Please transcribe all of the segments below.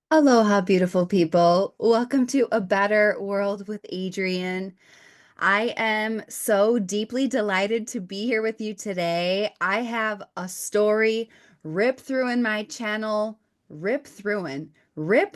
Aloha, beautiful people. Welcome to A Better World with Adrienne. I am so deeply delighted to be here with you today. I have a story rip through in my channel, rip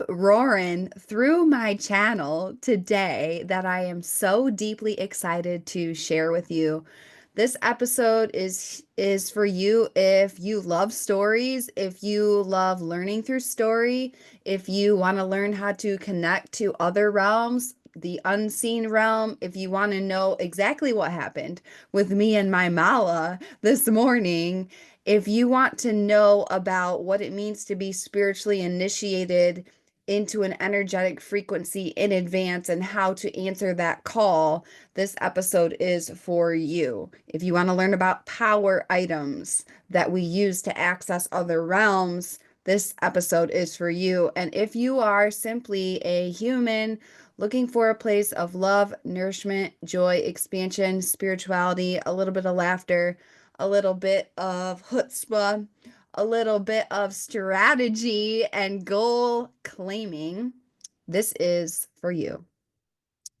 roaring through my channel today that I am so deeply excited to share with you. This episode is for you if you love stories, if you love learning through story, if you want to learn how to connect to other realms, the unseen realm, if you want to know exactly what happened with me and my mala this morning, if you want to know about what it means to be spiritually initiated into an energetic frequency in advance and how to answer that call, this episode is for you. If you want to learn about power items that we use to access other realms, this episode is for you. And if you are simply a human looking for a place of love, nourishment, joy, expansion, spirituality, a little bit of laughter, a little bit of chutzpah, a little bit of strategy and goal claiming, this is for you.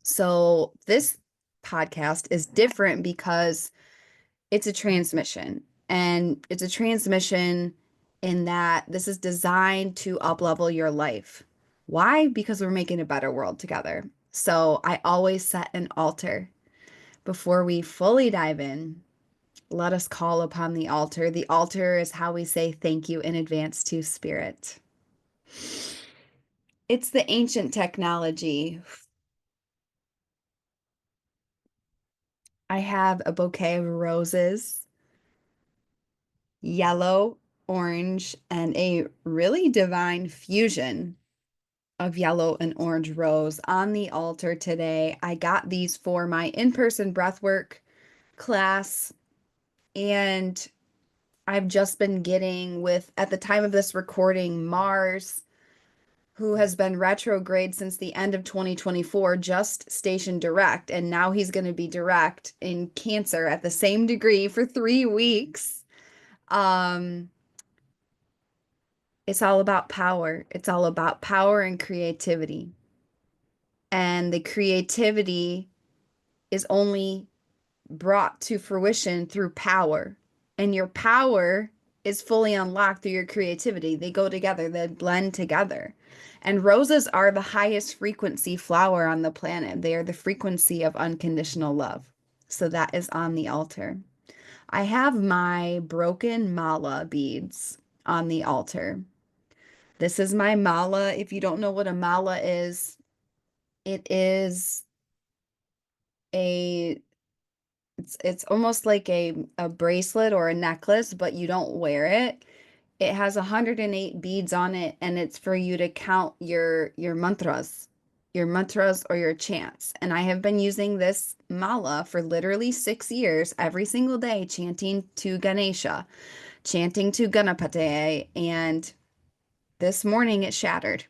So, this podcast is different because it's a transmission, and it's a transmission in that this is designed to uplevel your life. Why? Because we're making a better world together. So, I always set an altar before we fully dive in. Let us call upon the altar. The altar is how we say thank you in advance to spirit. It's the ancient technology. I have a bouquet of roses, yellow, orange, and a really divine fusion of yellow and orange rose on the altar today. I got these for my in-person breathwork class, and I've just been getting with, at the time of this recording, Mars, who has been retrograde since the end of 2024, just stationed direct, and now he's going to be direct in Cancer at the same degree for 3 weeks. Um, it's all about power. It's all about power and creativity. And the creativity is only brought to fruition through power. And your power is fully unlocked through your creativity. They go together, they blend together. And roses are the highest frequency flower on the planet. They are the frequency of unconditional love. So that is on the altar. I have my broken mala beads on the altar. This is my mala. If you don't know what a mala is, it is a it's almost like a bracelet or a necklace, but you don't wear it. It has 108 beads on it, and it's for you to count your mantras or your chants. And I have been using this mala for literally 6 years, every single day, chanting to Ganesha, chanting to Ganapate, and this morning it shattered.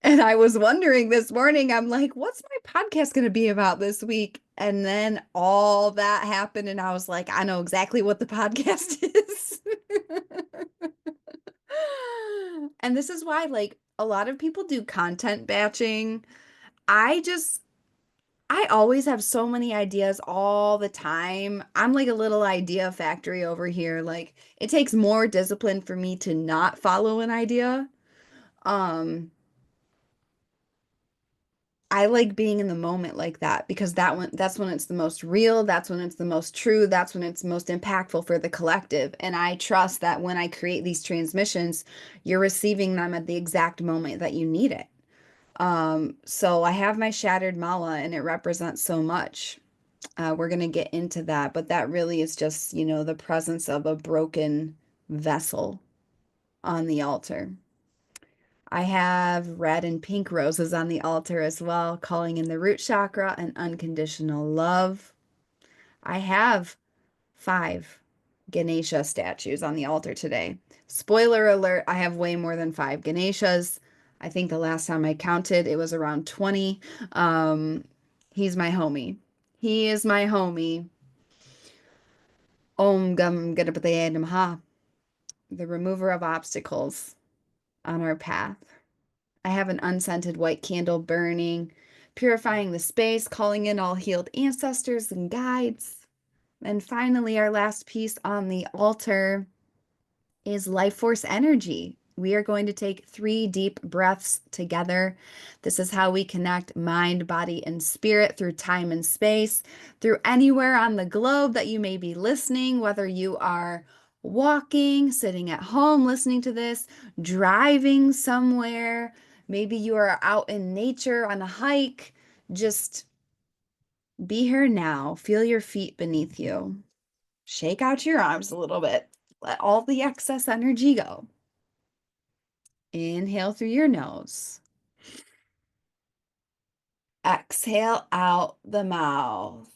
And I was wondering this morning, I'm like, what's my podcast going to be about this week? And then all that happened, and I was like, I know exactly what the podcast is. And this is why, like, a lot of people do content batching. I just, I always have so many ideas all the time. I'm like a little idea factory over here. Like, it takes more discipline for me to not follow an idea. Um, I like being in the moment like that because that's when it's the most real, that's when it's the most true, that's when it's most impactful for the collective. And I trust that when I create these transmissions, you're receiving them at the exact moment that you need it. So I have my shattered mala and it represents so much. We're going to get into that, but that really is just, the presence of a broken vessel on the altar. I have red and pink roses on the altar as well, calling in the root chakra and unconditional love. I have 5 Ganesha statues on the altar today. Spoiler alert, I have way more than 5 Ganeshas. I think the last time I counted, it was around 20. Um, he's my homie. He is my homie. Om Gam Ganapataye Namaha. the remover of obstacles on our path. I have an unscented white candle burning, purifying the space, calling in all healed ancestors and guides. And finally, our last piece on the altar is life force energy. We are going to take 3 deep breaths together. This is how we connect mind, body, and spirit through time and space, through anywhere on the globe that you may be listening, whether you are walking, sitting at home listening to this, driving somewhere. Maybe you are out in nature on a hike. Just be here now. Feel your feet beneath you. Shake out your arms a little bit. Let all the excess energy go. Inhale through your nose. Exhale out the mouth.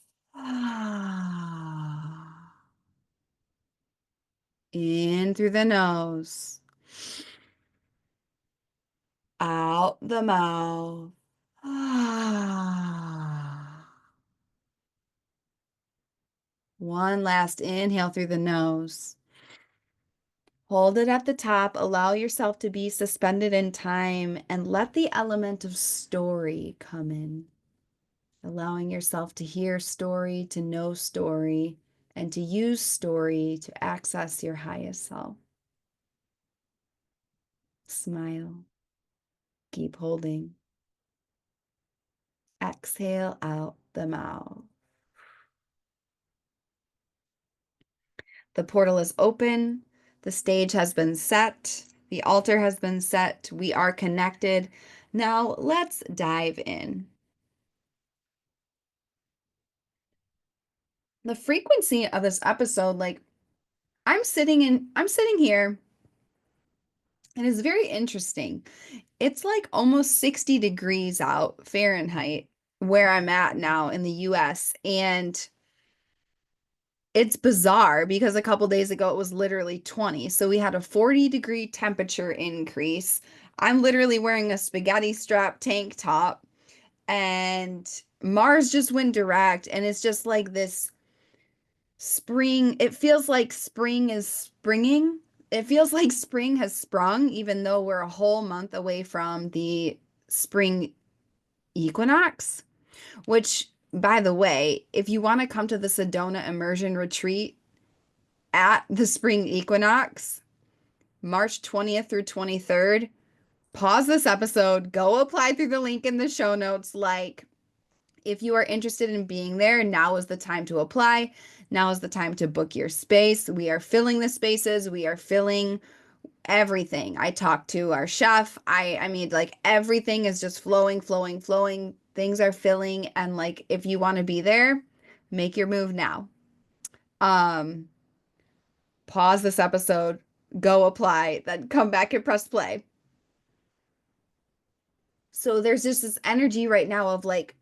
In through the nose. Out the mouth. One last inhale through the nose. Hold it at the top. Allow yourself to be suspended in time and let the element of story come in. Allowing yourself to hear story, to know story, and to use story to access your highest self. Smile. Keep holding. Exhale out the mouth. The portal is open. The stage has been set. The altar has been set. We are connected. Now let's dive in. The frequency of this episode, like I'm sitting here, and it's very interesting. It's like almost 60 degrees out Fahrenheit where I'm at now in the US. And it's bizarre because a couple days ago it was literally 20. So we had a 40-degree temperature increase. I'm literally wearing a spaghetti strap tank top, and Mars just went direct, and it's just like this spring. It feels like spring is springing. It feels like spring has sprung, even though we're a whole month away from the spring equinox, which, by the way, if you want to come to the Sedona Immersion Retreat at the spring equinox, March 20th through 23rd, pause this episode, go apply through the link in the show notes. Like, if you are interested in being there, now is the time to apply. Now is the time to book your space. We are filling the spaces. We are filling everything. I talked to our chef. I mean, like everything is just flowing, flowing, flowing. Things are filling. And like, if you want to be there, make your move now. Pause this episode, go apply, then come back and press play. So there's just this energy right now of like,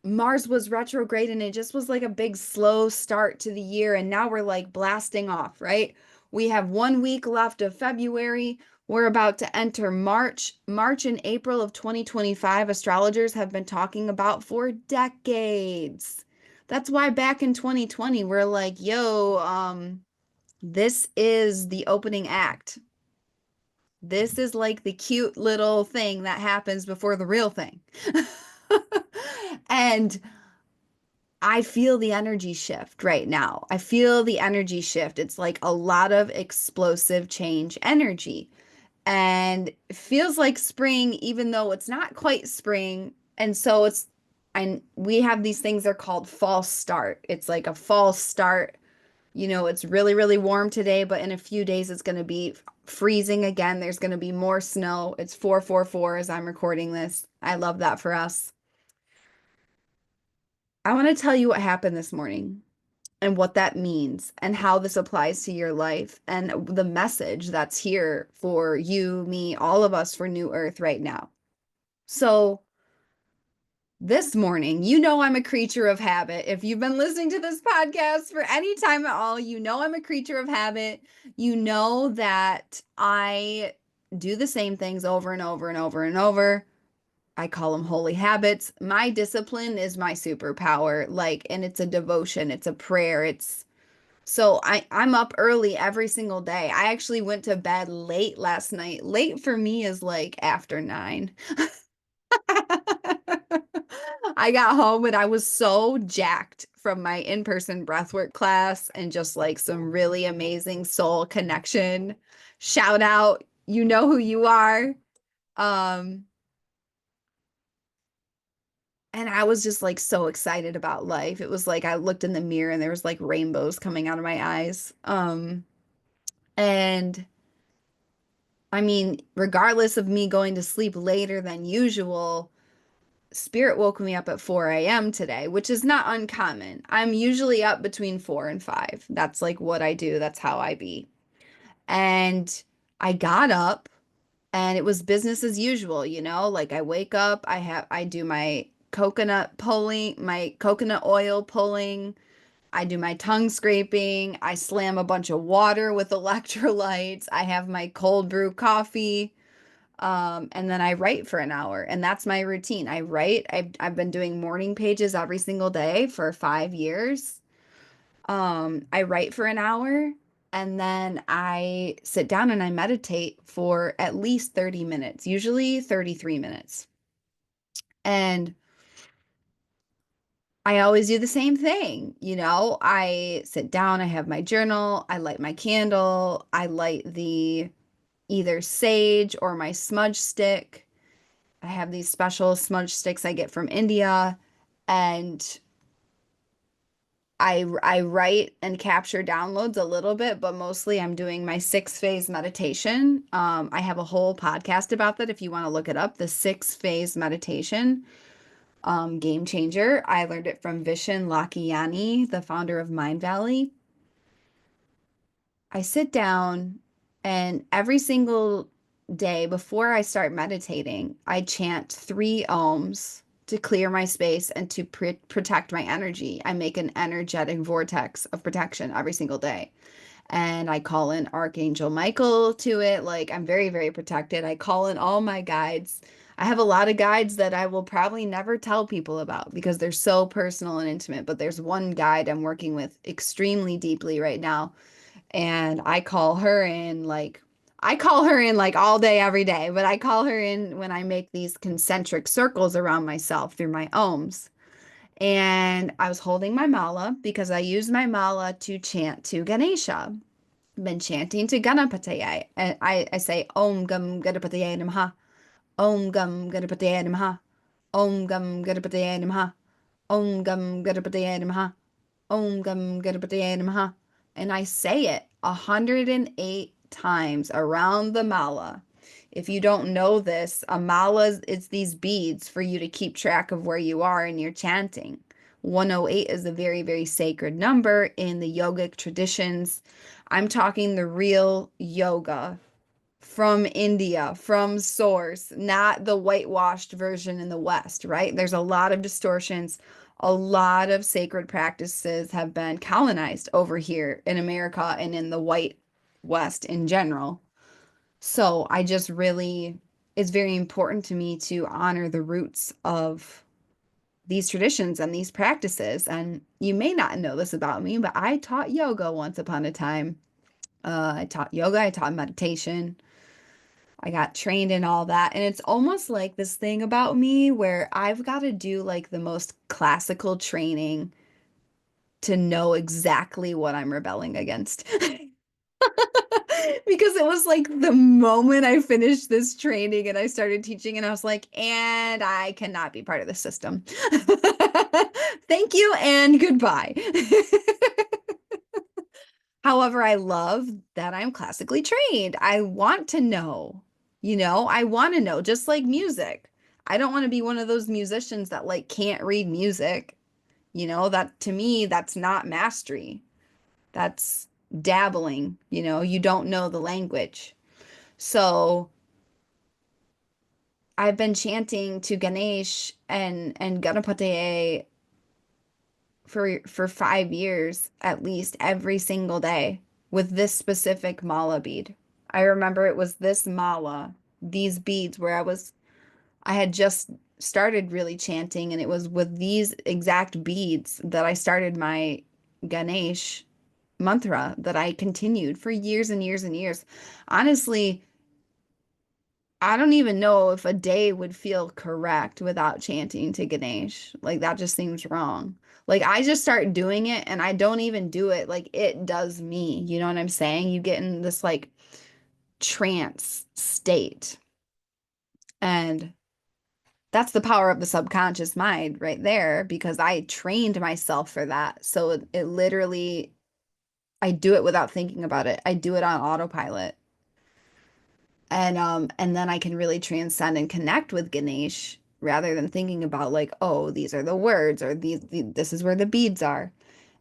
Mars was retrograde and it just was like a big slow start to the year. And now we're like blasting off, right? We have 1 week left of February. We're about to enter March. March and April of 2025, astrologers have been talking about for decades. That's why back in 2020, we're like, yo, this is the opening act. This is like the cute little thing that happens before the real thing. And I feel the energy shift right now. I feel the energy shift. It's like a lot of explosive change energy. And it feels like spring, even though it's not quite spring. And so and we have these things, they're called false start. It's like a false start. It's really, really warm today, but in a few days it's going to be freezing again. There's going to be more snow. It's 444 as I'm recording this. I love that for us. I want to tell you what happened this morning and what that means and how this applies to your life and the message that's here for you, me, all of us for New Earth right now. So this morning, I'm a creature of habit. If you've been listening to this podcast for any time at all, I'm a creature of habit. You know that I do the same things over and over and over and over. I call them holy habits. My discipline is my superpower, and it's a devotion, it's a prayer, it's So I'm up early every single day. I actually went to bed late last night. Late for me is like after 9. I got home and I was so jacked from my in-person breathwork class and just like some really amazing soul connection. Shout out, you know who you are. Um, and I was just like so excited about life. It was like I looked in the mirror and there was like rainbows coming out of my eyes. And I mean, regardless of me going to sleep later than usual, Spirit woke me up at 4 a.m. today, which is not uncommon. I'm usually up between 4 and 5. That's like what I do. That's how I be. And I got up and it was business as usual, like I wake up, I do my coconut pulling, my coconut oil pulling, I do my tongue scraping, I slam a bunch of water with electrolytes, I have my cold brew coffee. And then I write for an hour, and that's my routine. I write. I've been doing morning pages every single day for 5 years. I write for an hour, and then I sit down and I meditate for at least 30 minutes, usually 33 minutes. And I always do the same thing. I sit down, I have my journal, I light my candle, I light the either sage or my smudge stick. I have these special smudge sticks I get from India, and I write and capture downloads a little bit, but mostly I'm doing my 6 phase meditation. I have a whole podcast about that if you want to look it up, the 6 phase meditation, game changer. I learned it from Vishen Lakhiani, the founder of Mind Valley. I sit down and every single day before I start meditating, I chant 3 ohms to clear my space and to protect my energy. I make an energetic vortex of protection every single day. And I call in Archangel Michael to it. Like, I'm very, very protected. I call in all my guides. I have a lot of guides that I will probably never tell people about because they're so personal and intimate. But there's one guide I'm working with extremely deeply right now, and I call her in like all day every day, but I call her in when I make these concentric circles around myself through my ohms. And I was holding my mala because I use my mala to chant to Ganesha. I've been chanting to Ganapataya, and I say Om Gam Ganapataya Namaha, Om Gam Ganapataya Namaha, Om Gam Ganapataya Namaha, Om Gam Ganapataya Namaha, Om Gam Ganapataya Namaha. And I say it 108 times around the mala. If you don't know this, a mala is these beads for you to keep track of where you are in your chanting. 108 is a very, very sacred number in the yogic traditions. I'm talking the real yoga from India, from source, not the whitewashed version in the West, right? There's a lot of distortions. A lot of sacred practices have been colonized over here in America and in the white West in general. So I just really, it's very important to me to honor the roots of these traditions and these practices. And you may not know this about me, but I taught yoga once upon a time. I taught yoga, I taught meditation. I got trained in all that. And it's almost like this thing about me where I've got to do like the most classical training to know exactly what I'm rebelling against. Because it was like the moment I finished this training and I started teaching, and I was like, and I cannot be part of the system. Thank you and goodbye. However, I love that I'm classically trained. I want to know, I want to know, just like music. I don't want to be one of those musicians that like can't read music. That to me, that's not mastery. That's dabbling, you don't know the language. So I've been chanting to Ganesh and Ganapati for 5 years at least every single day with this specific mala bead. I remember it was this mala, these beads where I had just started really chanting, and it was with these exact beads that I started my Ganesh mantra that I continued for years and years and years. Honestly, I don't even know if a day would feel correct without chanting to Ganesh. Like that just seems wrong. Like I just start doing it and I don't even do it. Like it does me. You know what I'm saying? You get in this like trance state. And that's the power of the subconscious mind right there because I trained myself for that. So it literally, I do it without thinking about it. I do it on autopilot. And then I can really transcend and connect with Ganesh rather than thinking about like, oh, these are the words or this is where the beads are.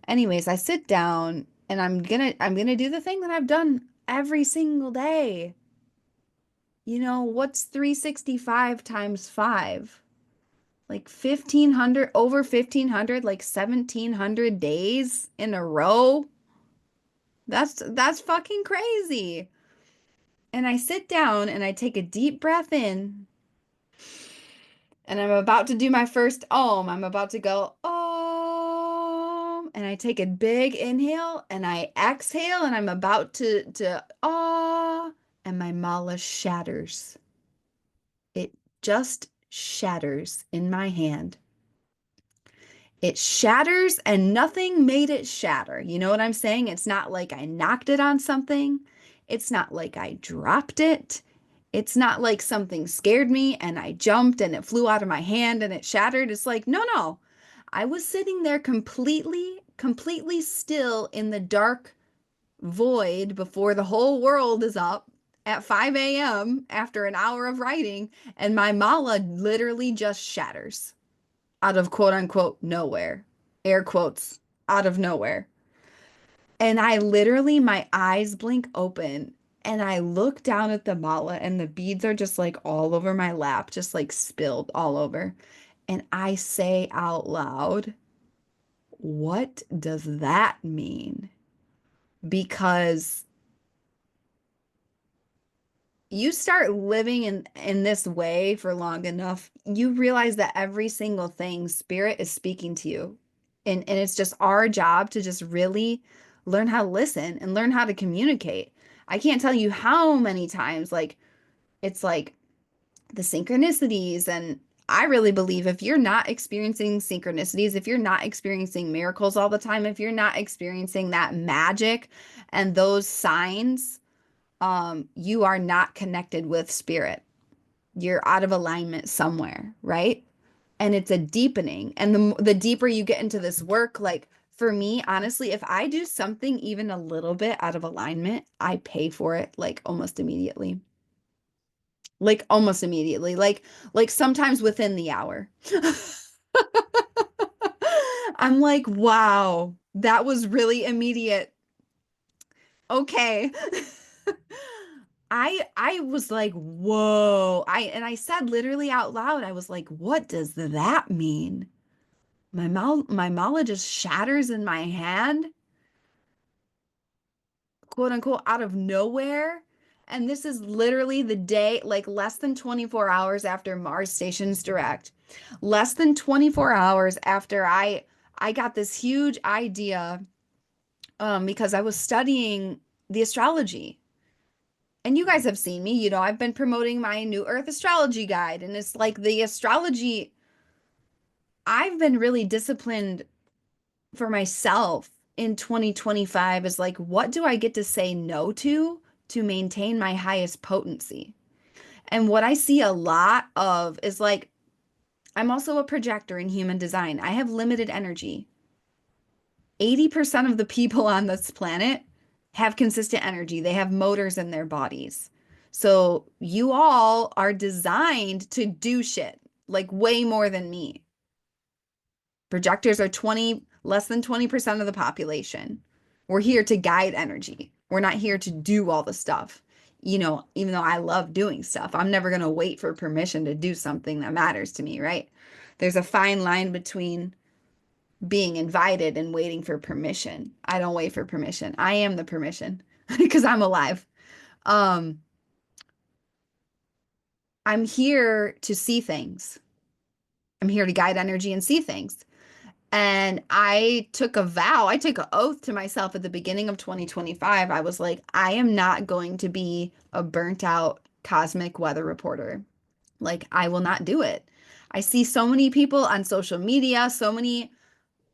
Anyways, I sit down and I'm gonna do the thing that I've done every single day. You know, what's 365 times 5? Like 1500, over 1500, like 1700 days in a row. That's fucking crazy. And I sit down and I take a deep breath in and I'm about to do my first Om. I'm about to go Om and I take a big inhale and I exhale and I'm about to Ah and my mala shatters. It just shatters in my hand. It shatters and nothing made it shatter. You know what I'm saying? It's not like I knocked it on something. It's not like I dropped it. It's not like something scared me and I jumped and it flew out of my hand and it shattered. It's like, no, no. I was sitting there completely still in the dark void before the whole world is up at 5 a.m. after an hour of writing, and my mala literally just shatters out of quote unquote nowhere, air quotes, out of nowhere. And I literally, my eyes blink open and I look down at the mala and the beads are just like all over my lap, just like spilled all over. And I say out loud, what does that mean? Because you start living in this way for long enough, you realize that every single thing spirit is speaking to you. And it's just our job to just really learn how to listen and learn how to communicate. I can't tell you how many times like it's like the synchronicities and I really believe if you're not experiencing synchronicities, if you're not experiencing miracles all the time, if you're not experiencing that magic and those signs, you are not connected with spirit. You're out of alignment somewhere, right? And it's a deepening. And the deeper you get into this work, like for me, honestly, if I do something even a little bit out of alignment, I pay for it like almost immediately. Like almost immediately. Like sometimes within the hour. I'm like, wow, that was really immediate. Okay. I was like, whoa. I said literally out loud, I was like, what does that mean? My mala just shatters in my hand, quote unquote, out of nowhere. And this is literally the day, like less than 24 hours after Mars Stations Direct. Less than 24 hours after I got this huge idea because I was studying the astrology. And you guys have seen me, you know, I've been promoting my New Earth astrology guide, and it's like the astrology, I've been really disciplined for myself in 2025 is like, what do I get to say no to maintain my highest potency? And what I see a lot of is like, I'm also a projector in human design. I have limited energy. 80% of the people on this planet have consistent energy. They have motors in their bodies. So you all are designed to do shit like way more than me. Projectors are 20, less than 20% of the population. We're here to guide energy. We're not here to do all the stuff. You know, even though I love doing stuff, I'm never going to wait for permission to do something that matters to me, right? There's a fine line between being invited and waiting for permission. I don't wait for permission. I am the permission because I'm alive. Um, I'm here to see things. I'm here to guide energy and see things. And I took a vow, I took an oath to myself at the beginning of 2025. I was like, I am not going to be a burnt out cosmic weather reporter. Like, I will not do it. I see so many people on social media, so many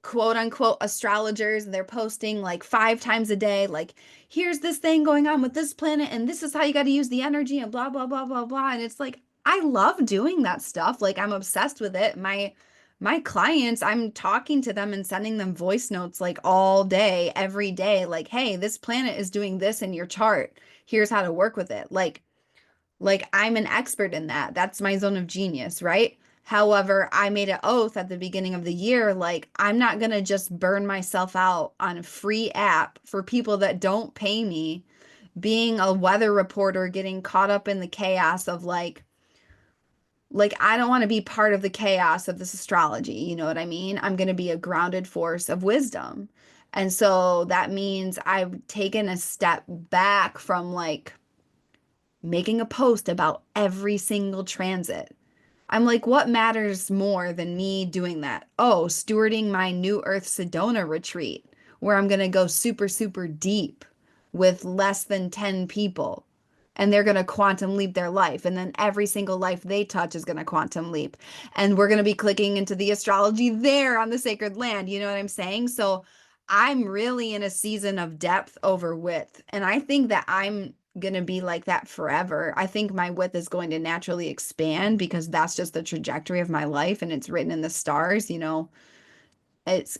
quote unquote astrologers, and they're posting like 5 times a day, like, here's this thing going on with this planet, and this is how you got to use the energy, and blah, blah, blah, blah, blah. And it's like, I love doing that stuff. Like, I'm obsessed with it. My clients, I'm talking to them and sending them voice notes like all day, every day, like, hey, this planet is doing this in your chart. Here's how to work with it. Like I'm an expert in that. That's my zone of genius, right? However, I made an oath at the beginning of the year, like I'm not gonna just burn myself out on a free app for people that don't pay me, being a weather reporter, getting caught up in the chaos of like I don't want to be part of the chaos of this astrology, you know what I mean? I'm gonna be a grounded force of wisdom. And so that means I've taken a step back from like making a post about every single transit. I'm like, what matters more than me doing that? Oh, stewarding my New Earth Sedona retreat, where I'm going to go super, super deep with less than 10 people. And they're going to quantum leap their life. And then every single life they touch is going to quantum leap. And we're going to be clicking into the astrology there on the sacred land. You know what I'm saying? So I'm really in a season of depth over width. And I think that I'm going to be like that forever. I think my width is going to naturally expand because that's just the trajectory of my life and it's written in the stars, you know. It's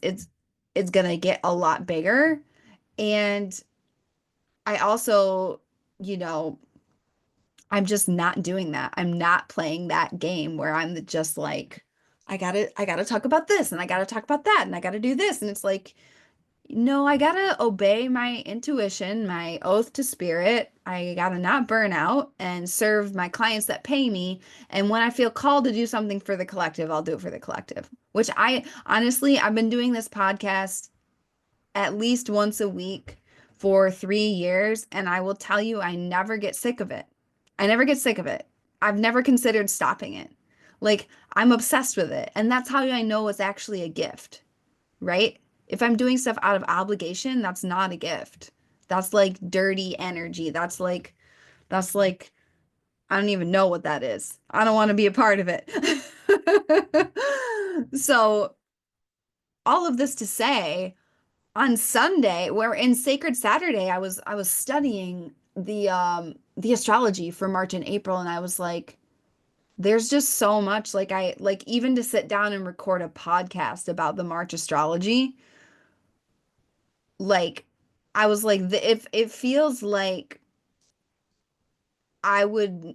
going to get a lot bigger. And I also, you know, I'm just not doing that. I'm not playing that game where I'm just like I got to talk about this and I got to talk about that and I got to do this and it's like no, I gotta obey my intuition, my oath to spirit. I gotta not burn out and serve my clients that pay me. And when I feel called to do something for the collective, I'll do it for the collective. Which I honestly, I've been doing this podcast at least once a week for 3 years. And I will tell you, I never get sick of it. I never get sick of it. I've never considered stopping it. Like, I'm obsessed with it. And that's how I know it's actually a gift, right? If I'm doing stuff out of obligation, that's not a gift. That's like dirty energy. That's like I don't even know what that is. I don't want to be a part of it. So, all of this to say, on Sunday, where in Sacred Saturday, I was studying the astrology for March and April and I was like there's just so much like I like even to sit down and record a podcast about the March astrology like I was like if it feels like I would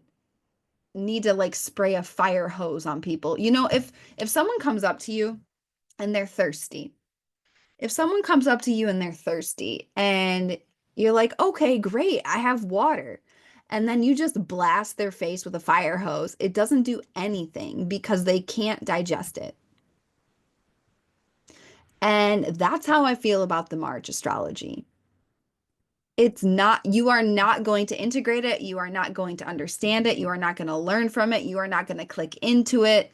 need to like spray a fire hose on people. You know, if someone comes up to you and they're thirsty. If someone comes up to you and they're thirsty and you're like, "Okay, great. I have water." And then you just blast their face with a fire hose. It doesn't do anything because they can't digest it. And that's how I feel about the March astrology. It's not, you are not going to integrate it. You are not going to understand it. You are not going to learn from it. You are not going to click into it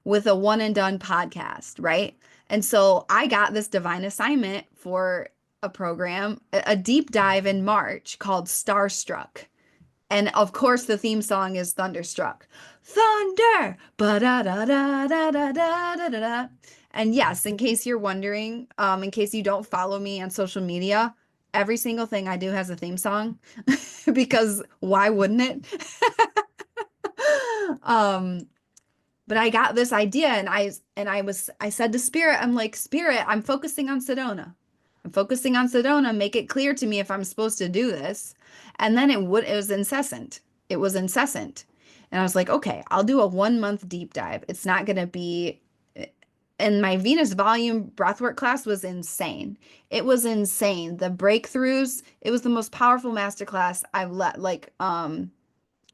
with a one and done podcast, right? And so I got this divine assignment for a program, a deep dive in March called Starstruck. And of course, the theme song is Thunderstruck. Thunder! Ba-da-da-da-da-da-da-da-da. And yes, in case you're wondering, in case you don't follow me on social media, every single thing I do has a theme song because why wouldn't it? Um, but I got this idea and I said to Spirit, I'm like, Spirit, I'm focusing on Sedona. I'm focusing on Sedona. Make it clear to me if I'm supposed to do this. And then it was incessant. It was incessant. And I was like, okay, I'll do a 1 month deep dive. It's not gonna be and my Venus volume breathwork class was insane. It was insane. The breakthroughs, it was the most powerful masterclass I've led, like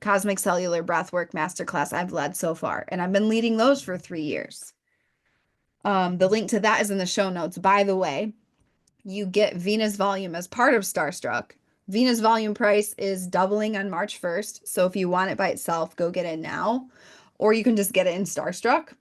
cosmic cellular breathwork masterclass I've led so far. And I've been leading those for 3 years. The link to that is in the show notes. By the way, you get Venus volume as part of Starstruck. Venus volume price is doubling on March 1st. So if you want it by itself, go get it now. Or you can just get it in Starstruck.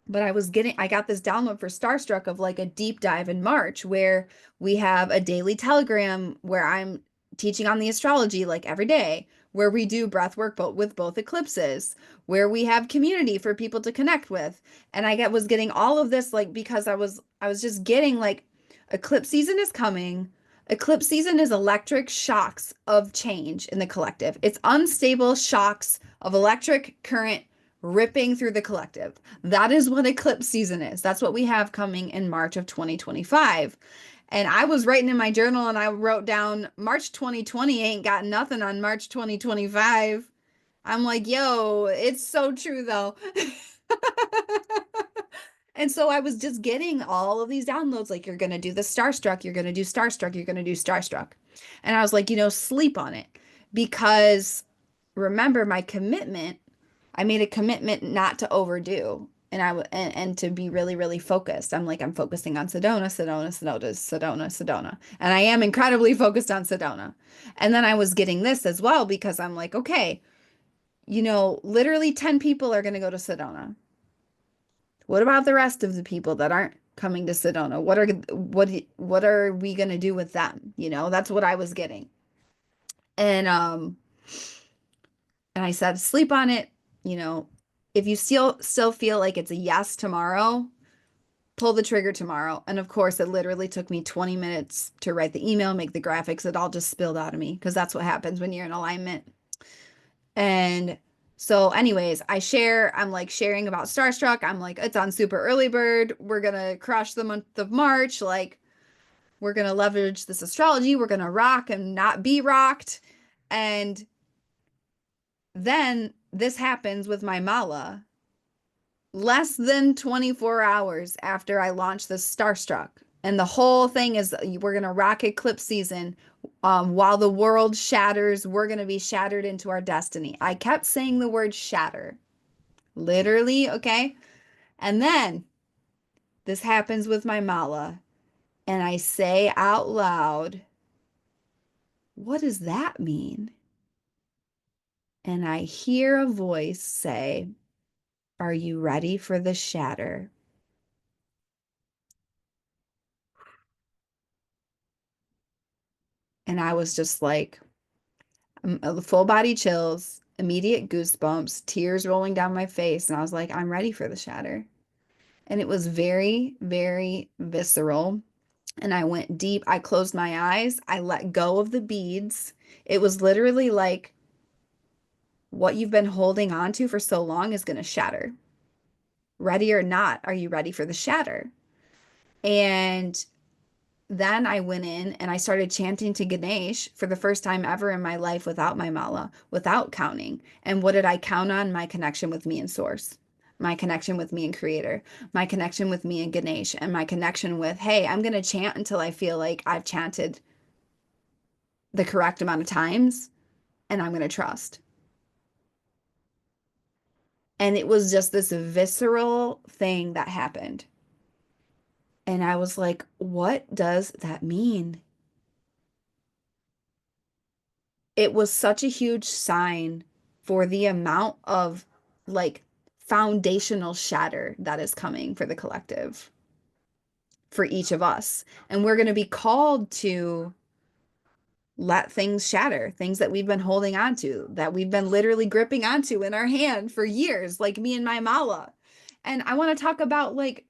But I got this download for Starstruck of like a deep dive in March where we have a daily telegram where I'm teaching on the astrology like every day, where we do breath work but with both eclipses, where we have community for people to connect with. And was getting all of this like because I was just getting like eclipse season is coming. Eclipse season is electric shocks of change in the collective. It's unstable shocks of electric current ripping through the collective. That is what eclipse season is. That's what we have coming in March of 2025. And I was writing in my journal and I wrote down March 2020 ain't got nothing on March 2025. I'm like, yo, it's so true though. And so I was just getting all of these downloads like, you're going to do the Starstruck, you're going to do Starstruck, you're going to do Starstruck. And I was like, sleep on it because remember my commitment. I made a commitment not to overdo and to be really, really focused. I'm focusing on Sedona, Sedona, Sedona, Sedona, Sedona. And I am incredibly focused on Sedona. And then I was getting this as well because I'm like, okay, literally 10 people are going to go to Sedona. What about the rest of the people that aren't coming to Sedona? What are we going to do with them? That's what I was getting. And and I said, sleep on it. You know, if you still feel like it's a yes tomorrow, pull the trigger tomorrow. And of course, it literally took me 20 minutes to write the email, make the graphics. It all just spilled out of me because that's what happens when you're in alignment. And so, anyways, I'm like sharing about Starstruck. I'm like, it's on super early bird. We're gonna crush the month of March. Like, we're gonna leverage this astrology. We're gonna rock and not be rocked. And then this happens with my mala less than 24 hours after I launched the Starstruck. And the whole thing is we're going to rock eclipse season. While the world shatters, we're going to be shattered into our destiny. I kept saying the word shatter, literally, okay? And then this happens with my mala, and I say out loud, what does that mean? And I hear a voice say, are you ready for the shatter? And I was just like, full body chills, immediate goosebumps, tears rolling down my face. And I was like, I'm ready for the shatter. And it was very, very visceral. And I went deep. I closed my eyes. I let go of the beads. It was literally like what you've been holding on to for so long is going to shatter. Ready or not, are you ready for the shatter? And then I went in and I started chanting to Ganesh for the first time ever in my life without my mala, without counting. And what did I count on? My connection with me and source, my connection with me and creator, my connection with me and Ganesh, and my connection with, hey, I'm going to chant until I feel like I've chanted the correct amount of times and I'm going to trust. And it was just this visceral thing that happened. And I was like, what does that mean? It was such a huge sign for the amount of like foundational shatter that is coming for the collective, for each of us. And we're going to be called to let things shatter, things that we've been holding on to, that we've been literally gripping onto in our hand for years, like me and my mala. And I want to talk about like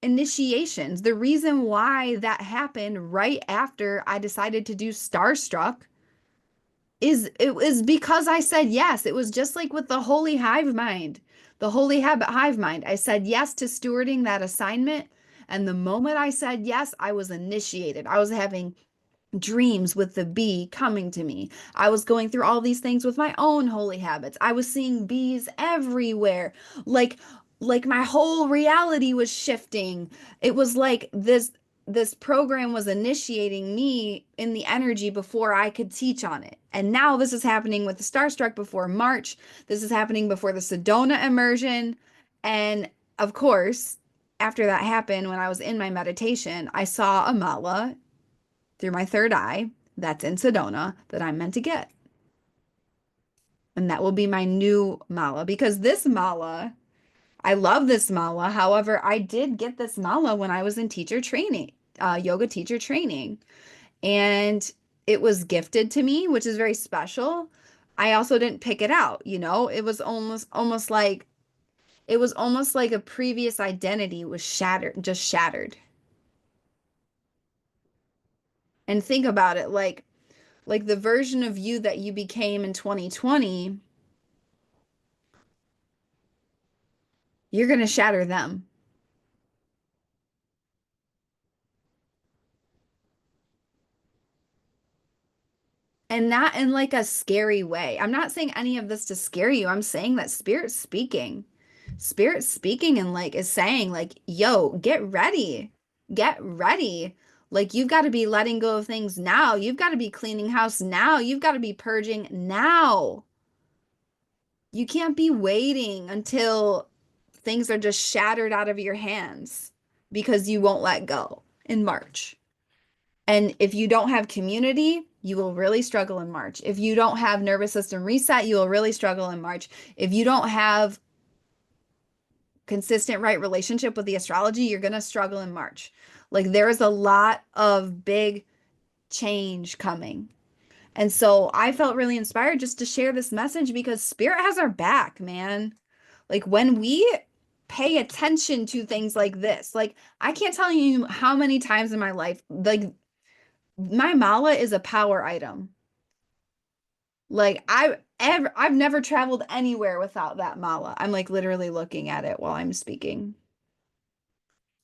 initiations. The reason why that happened right after I decided to do Starstruck it was because I said yes. It was just like with the holy hive mind, the holy habit hive mind. I said yes to stewarding that assignment. And the moment I said yes, I was initiated. I was having dreams with the bee coming to me. I was going through all these things with my own holy habits. I was seeing bees everywhere. Like like my whole reality was shifting. It was like this program was initiating me in the energy before I could teach on it. And now this is happening with the Starstruck before March. This is happening before the Sedona immersion. And of course, after that happened, when I was in my meditation, I saw a mala through my third eye that's in Sedona that I'm meant to get. And that will be my new mala because this mala, I love this mala. However, I did get this mala when I was in teacher training, yoga teacher training, and it was gifted to me, which is very special. I also didn't pick it out, you know? It was almost like a previous identity was shattered, just shattered. And think about it, like the version of you that you became in 2020, you're going to shatter them. And not in like a scary way. I'm not saying any of this to scare you. I'm saying that spirit's speaking. Spirit's speaking and like is saying like, "Yo, get ready. Get ready." Like you've got to be letting go of things now. You've got to be cleaning house now. You've got to be purging now. You can't be waiting until things are just shattered out of your hands because you won't let go in March. And if you don't have community, you will really struggle in March. If you don't have nervous system reset, you will really struggle in March. If you don't have consistent right relationship with the astrology, you're going to struggle in March. Like there is a lot of big change coming. And so I felt really inspired just to share this message because spirit has our back, man. Like when we pay attention to things like this, like I can't tell you how many times in my life, like my mala is a power item. Like I've never traveled anywhere without that mala. I'm like literally looking at it while I'm speaking.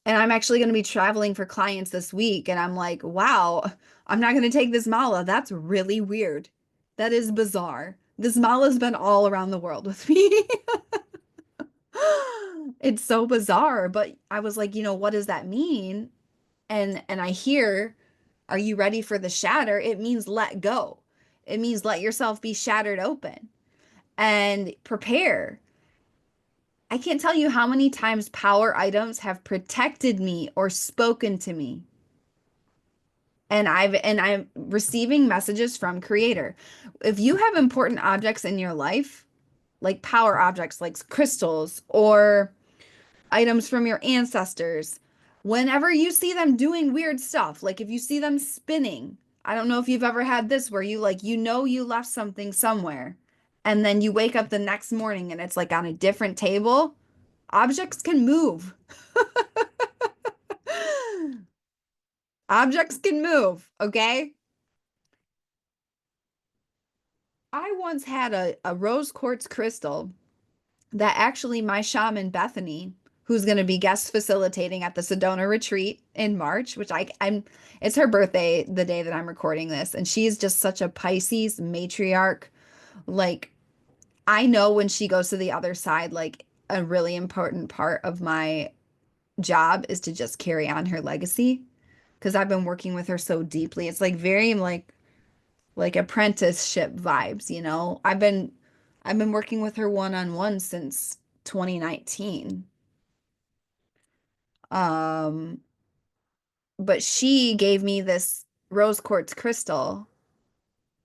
And I'm actually going to be traveling for clients this week and I'm like, "Wow, I'm not going to take this mala. That's really weird. That is bizarre. This mala's been all around the world with me." It's so bizarre, but I was like, what does that mean? And I hear, are you ready for the shatter? It means let go. It means let yourself be shattered open and prepare. I can't tell you how many times power items have protected me or spoken to me. And I'm receiving messages from creator. If you have important objects in your life, like power objects like crystals or items from your ancestors. Whenever you see them doing weird stuff, like if you see them spinning, I don't know if you've ever had this where you like, you left something somewhere and then you wake up the next morning and it's like on a different table. Objects can move. Objects can move, okay? I once had a rose quartz crystal that actually my shaman Bethany, who's going to be guest facilitating at the Sedona retreat in March, which I'm it's her birthday the day that I'm recording this, and she's just such a Pisces matriarch. Like I know when she goes to the other side, like a really important part of my job is to just carry on her legacy because I've been working with her so deeply. It's like very like apprenticeship vibes, you know. I've been working with her one-on-one since 2019. Um, but she gave me this rose quartz crystal.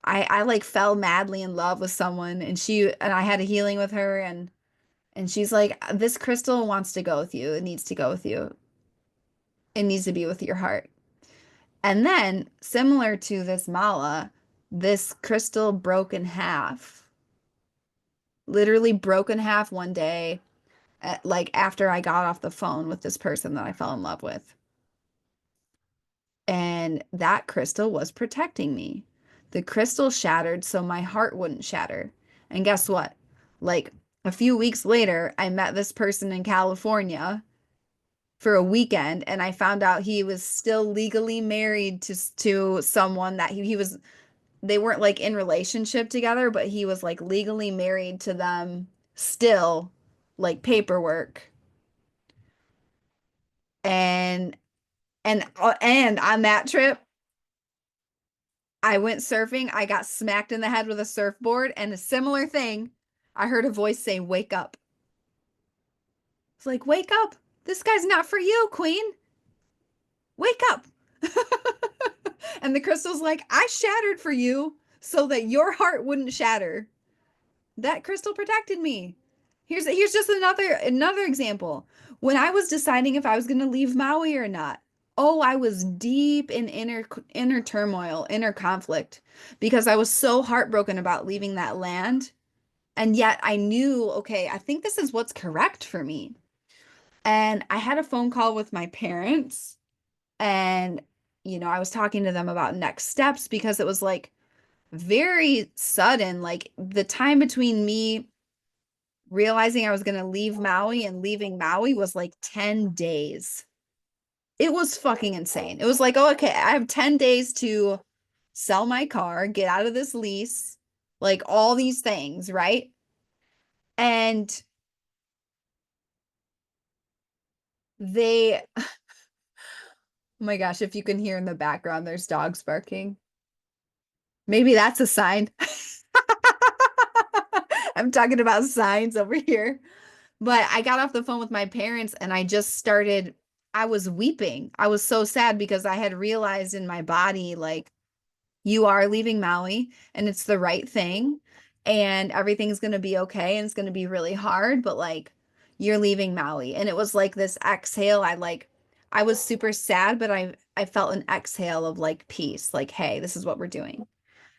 I like fell madly in love with someone and I had a healing with her and she's like, this crystal wants to go with you. It needs to go with you. It needs to be with your heart. And then, similar to this mala, this crystal broke in half. Literally broke in half one day, like after I got off the phone with this person that I fell in love with. And that crystal was protecting me. The crystal shattered so my heart wouldn't shatter. And guess what? Like a few weeks later, I met this person in California for a weekend and I found out he was still legally married to someone that he was they weren't like in relationship together, but he was like legally married to them still, like paperwork. And and on that trip, I went surfing. I got smacked in the head with a surfboard and a similar thing. I heard a voice say, "Wake up." It's like, "Wake up. This guy's not for you, queen. Wake up." And the crystal's like, "I shattered for you so that your heart wouldn't shatter." That crystal protected me. Here's just another example. When I was deciding if I was going to leave Maui or not, oh, I was deep in inner turmoil, inner conflict because I was so heartbroken about leaving that land. And yet I knew, okay, I think this is what's correct for me. And I had a phone call with my parents and I was talking to them about next steps because it was like very sudden, like the time between me realizing I was going to leave Maui and leaving Maui was like 10 days. It was fucking insane. It was like, oh, okay, I have 10 days to sell my car, get out of this lease, like all these things, right? And oh my gosh, if you can hear in the background, there's dogs barking. Maybe that's a sign. I'm talking about signs over here. But I got off the phone with my parents and I was weeping. I was so sad because I had realized in my body, like, you are leaving Maui and it's the right thing and everything's going to be okay and it's going to be really hard, but like, you're leaving Maui. And it was like this exhale. I was super sad, but I felt an exhale of like peace, like, hey, this is what we're doing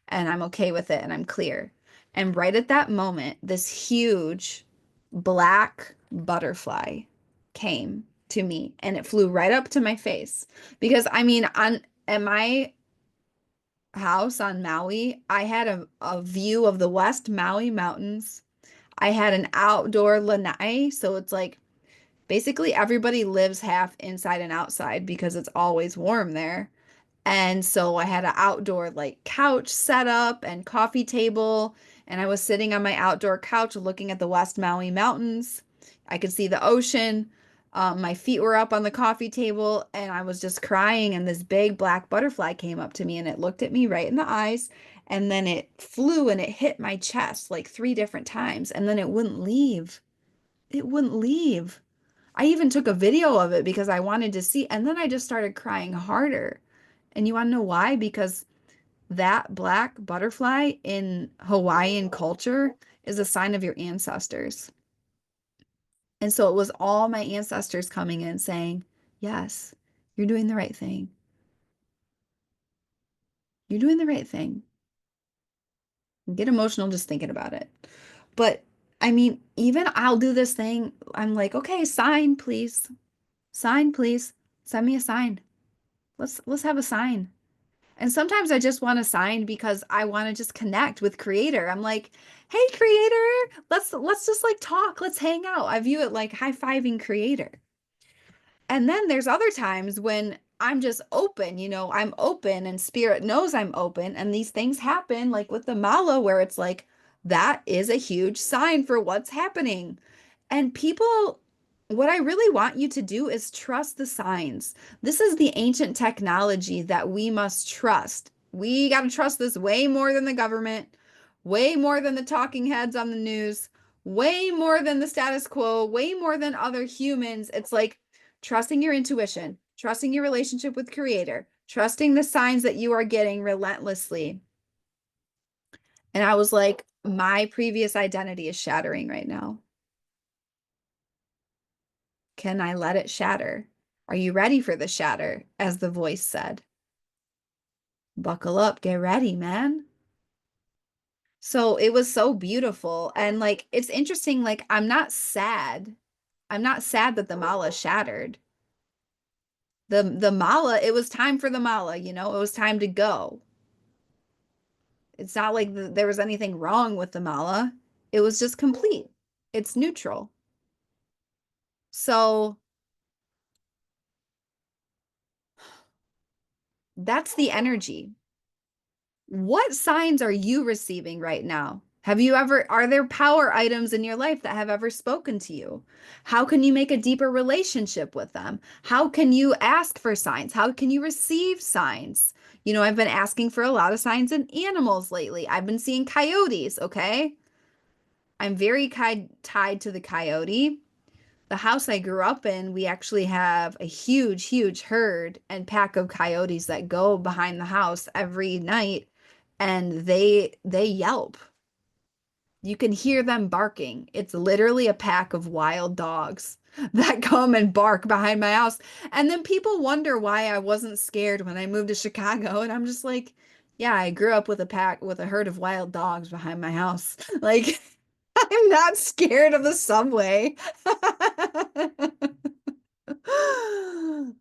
and I'm okay with it and I'm clear. And right at that moment, this huge black butterfly came to me and it flew right up to my face. Because I mean, on at my house on Maui, I had a view of the West Maui Mountains. I had an outdoor lanai, so it's like basically everybody lives half inside and outside because it's always warm there. And so I had an outdoor like couch set up and coffee table, and I was sitting on my outdoor couch looking at the West Maui Mountains. I could see the ocean. My feet were up on the coffee table, and I was just crying. And this big black butterfly came up to me, and it looked at me right in the eyes, and then it flew and it hit my chest like three different times, and then it wouldn't leave. It wouldn't leave. I even took a video of it because I wanted to see, and then I just started crying harder. And you want to know why? Because that black butterfly in Hawaiian culture is a sign of your ancestors. And so it was all my ancestors coming in saying, yes, you're doing the right thing. You're doing the right thing. Get emotional just thinking about it. But I mean, even I'll do this thing. I'm like, okay, sign, please. Sign, please. Send me a sign. Let's have a sign. And sometimes I just want to sign because I want to just connect with creator. I'm like, "Hey creator, let's just like talk, let's hang out." I view it like high-fiving creator. And then there's other times when I'm just open, I'm open and spirit knows I'm open and these things happen like with the mala where it's like that is a huge sign for what's happening. And people, what I really want you to do is trust the signs. This is the ancient technology that we must trust. We got to trust this way more than the government, way more than the talking heads on the news, way more than the status quo, way more than other humans. It's like trusting your intuition, trusting your relationship with creator, trusting the signs that you are getting relentlessly. And I was like, my previous identity is shattering right now. Can I let it shatter? Are you ready for the shatter? As the voice said. Buckle up, get ready, man. So it was so beautiful. And like, it's interesting. Like, I'm not sad. I'm not sad that the mala shattered. The mala, it was time for the mala, it was time to go. It's not like there was anything wrong with the mala. It was just complete. It's neutral. So that's the energy. What signs are you receiving right now? Are there power items in your life that have ever spoken to you? How can you make a deeper relationship with them? How can you ask for signs? How can you receive signs? I've been asking for a lot of signs in animals lately. I've been seeing coyotes, okay? I'm very tied to the coyote. The house I grew up in, we actually have a huge, huge herd and pack of coyotes that go behind the house every night and they yelp. You can hear them barking. It's literally a pack of wild dogs that come and bark behind my house. And then people wonder why I wasn't scared when I moved to Chicago. And I'm just like, yeah, I grew up with a pack with a herd of wild dogs behind my house. Like, I'm not scared of the subway.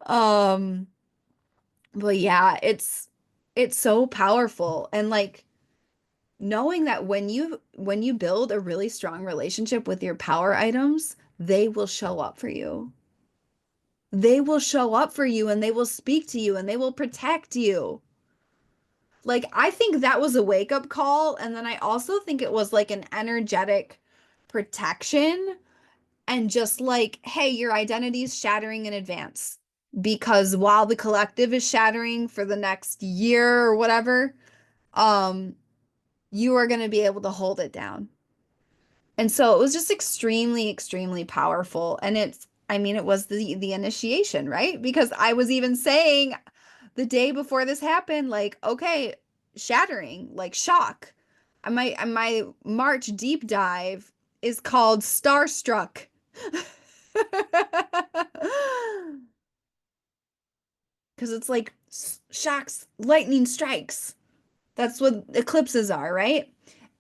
Um, but yeah, it's so powerful. And like knowing that when you build a really strong relationship with your power items, they will show up for you. They will show up for you and they will speak to you and they will protect you. Like I think that was a wake-up call, and then I also think it was like an energetic protection and just like, hey, your identity's shattering in advance. Because while the collective is shattering for the next year or whatever, um, you are going to be able to hold it down. And so it was just extremely, extremely powerful. And I mean, it was the initiation, right? Because I was even saying the day before this happened, like, okay, shattering, like shock. My March deep dive is called Starstruck. Because it's like shocks, lightning strikes. That's what eclipses are, right?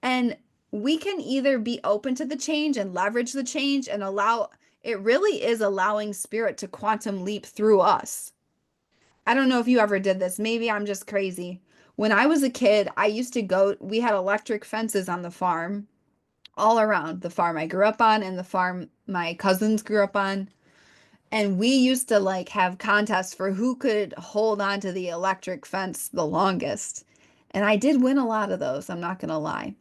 And we can either be open to the change and leverage the change and allow it really is allowing spirit to quantum leap through us. I don't know if you ever did this. Maybe I'm just crazy. When I was a kid, I used to go, we had electric fences on the farm all around the farm I grew up on and the farm my cousins grew up on. And we used to like have contests for who could hold on to the electric fence the longest. And I did win a lot of those, I'm not gonna lie.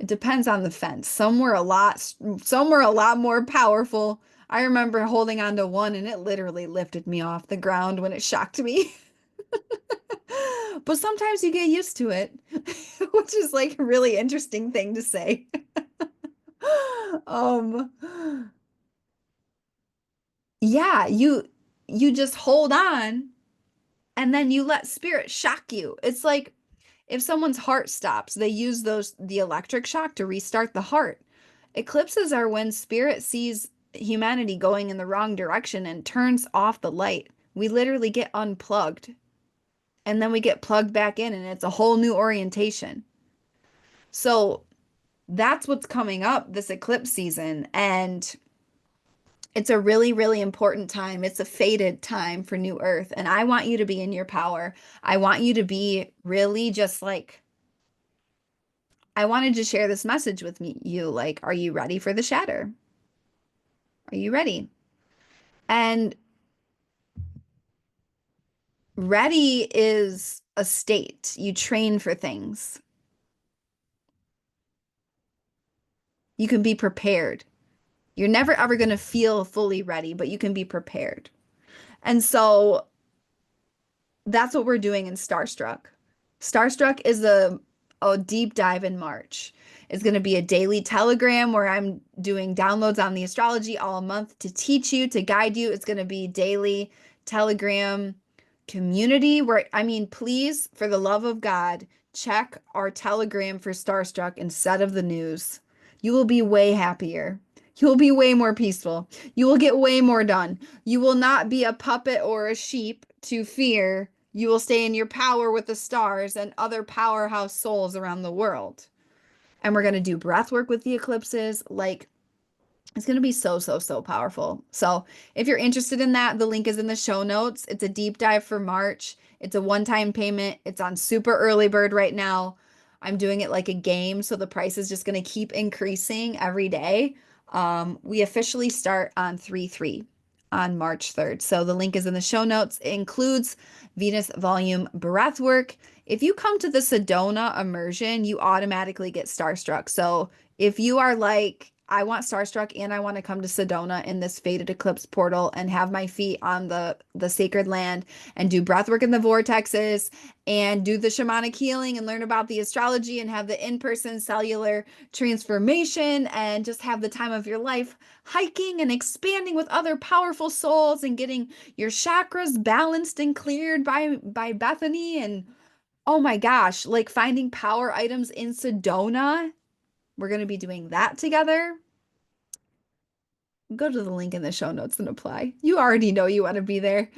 It depends on the fence. Some were a lot more powerful. I remember holding on to one and it literally lifted me off the ground when it shocked me. But sometimes you get used to it, which is like a really interesting thing to say. Um, yeah, you just hold on and then you let spirit shock you. It's like if someone's heart stops, they use the electric shock to restart the heart. Eclipses are when spirit sees humanity going in the wrong direction and turns off the light. We literally get unplugged and then we get plugged back in and it's a whole new orientation. So that's what's coming up this eclipse season. And it's a really, really important time. It's a fated time for New Earth. And I want you to be in your power. I want you to be really just like, I wanted to share this message with you. Like, are you ready for the shatter? Are you ready? And ready is a state. You train for things. You can be prepared. You're never ever going to feel fully ready, but you can be prepared. And so that's what we're doing in Starstruck. Starstruck is a deep dive in March. It's going to be a daily telegram where I'm doing downloads on the astrology all month to teach you, to guide you. It's going to be daily telegram community where, I mean, please, for the love of God, check our telegram for Starstruck instead of the news. You will be way happier. You will be way more peaceful. You will get way more done. You will not be a puppet or a sheep to fear. You will stay in your power with the stars and other powerhouse souls around the world. And we're going to do breath work with the eclipses. Like, it's going to be so, so, so powerful. So if you're interested in that, the link is in the show notes. It's a deep dive for March. It's a one-time payment. It's on super early bird right now. I'm doing it like a game, so the price is just going to keep increasing every day. We officially start on 3/3 on March 3rd. So the link is in the show notes. It includes Venus volume breathwork. If you come to the Sedona immersion, you automatically get starstruck. So if you are like, I want starstruck and I want to come to Sedona in this fated eclipse portal and have my feet on the sacred land and do breathwork in the vortexes and do the shamanic healing and learn about the astrology and have the in-person cellular transformation and just have the time of your life hiking and expanding with other powerful souls and getting your chakras balanced and cleared by Bethany and oh my gosh, like finding power items in Sedona. We're going to be doing that together. Go to the link in the show notes and apply. You already know you want to be there.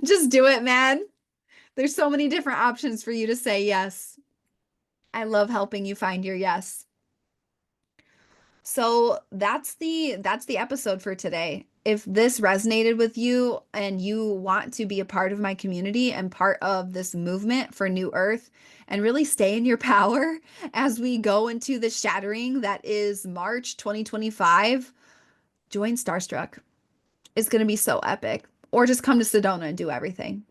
Just do it, man. There's so many different options for you to say yes. I love helping you find your yes. So that's the episode for today. If this resonated with you and you want to be a part of my community and part of this movement for New Earth and really stay in your power as we go into the shattering that is March 2025, join Starstruck. It's going to be so epic. Or just come to Sedona and do everything.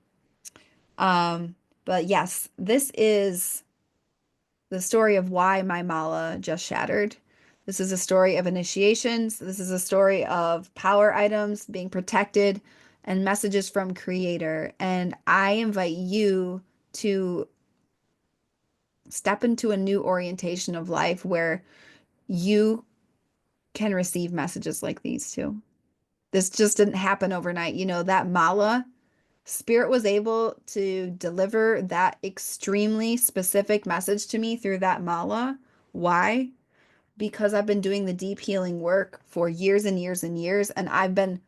But yes, this is the story of why my mala just shattered. This is a story of initiations. This is a story of power items being protected and messages from Creator. And I invite you to step into a new orientation of life where you can receive messages like these too. This just didn't happen overnight. You know, that mala, Spirit was able to deliver that extremely specific message to me through that mala. Why? Because I've been doing the deep healing work for years and years and years, and I've been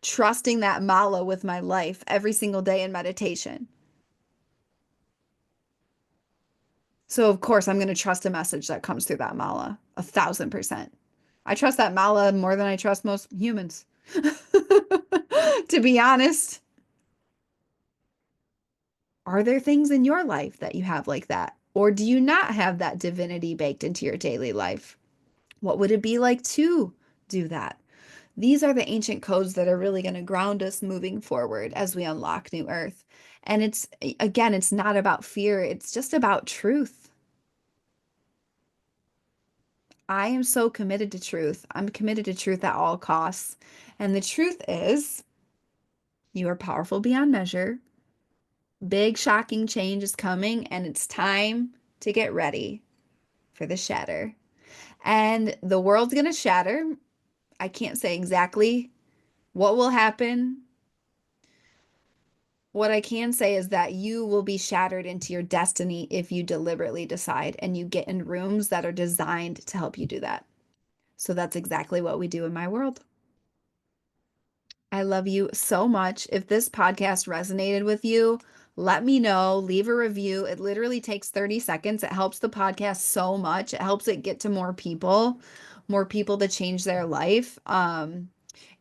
trusting that mala with my life every single day in meditation. So, of course, I'm going to trust a message that comes through that mala, 1,000%. I trust that mala more than I trust most humans, to be honest. Are there things in your life that you have like that? Or do you not have that divinity baked into your daily life? What would it be like to do that? These are the ancient codes that are really going to ground us moving forward as we unlock New Earth. And it's, again, it's not about fear, it's just about truth. I am so committed to truth. I'm committed to truth at all costs. And the truth is, you are powerful beyond measure. Big, shocking change is coming, and it's time to get ready for the shatter. And the world's going to shatter. I can't say exactly what will happen. What I can say is that you will be shattered into your destiny if you deliberately decide and you get in rooms that are designed to help you do that. So that's exactly what we do in my world. I love you so much. If this podcast resonated with you, let me know. Leave a review. It literally takes 30 seconds. It helps the podcast so much. It helps it get to more people to change their life. And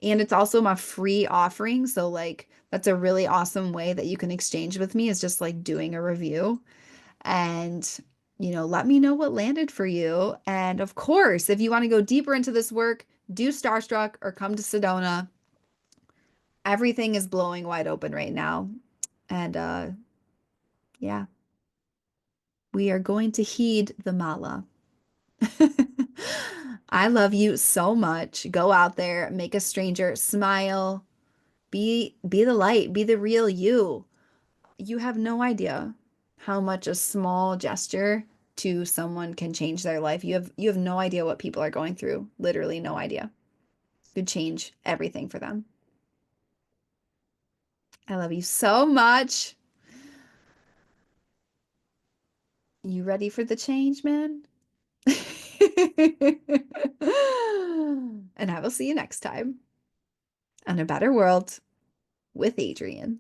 it's also my free offering. So like that's a really awesome way that you can exchange with me is just like doing a review. And let me know what landed for you. And of course, if you want to go deeper into this work, do Starstruck or come to Sedona. Everything is blowing wide open right now. And yeah, we are going to heed the mala. I love you so much. Go out there, make a stranger smile, be the light, be the real you. You have no idea how much a small gesture to someone can change their life. You have no idea what people are going through. Literally no idea. Could change everything for them. I love you so much. You ready for the change, man? And I will see you next time on A Better World with Adrian.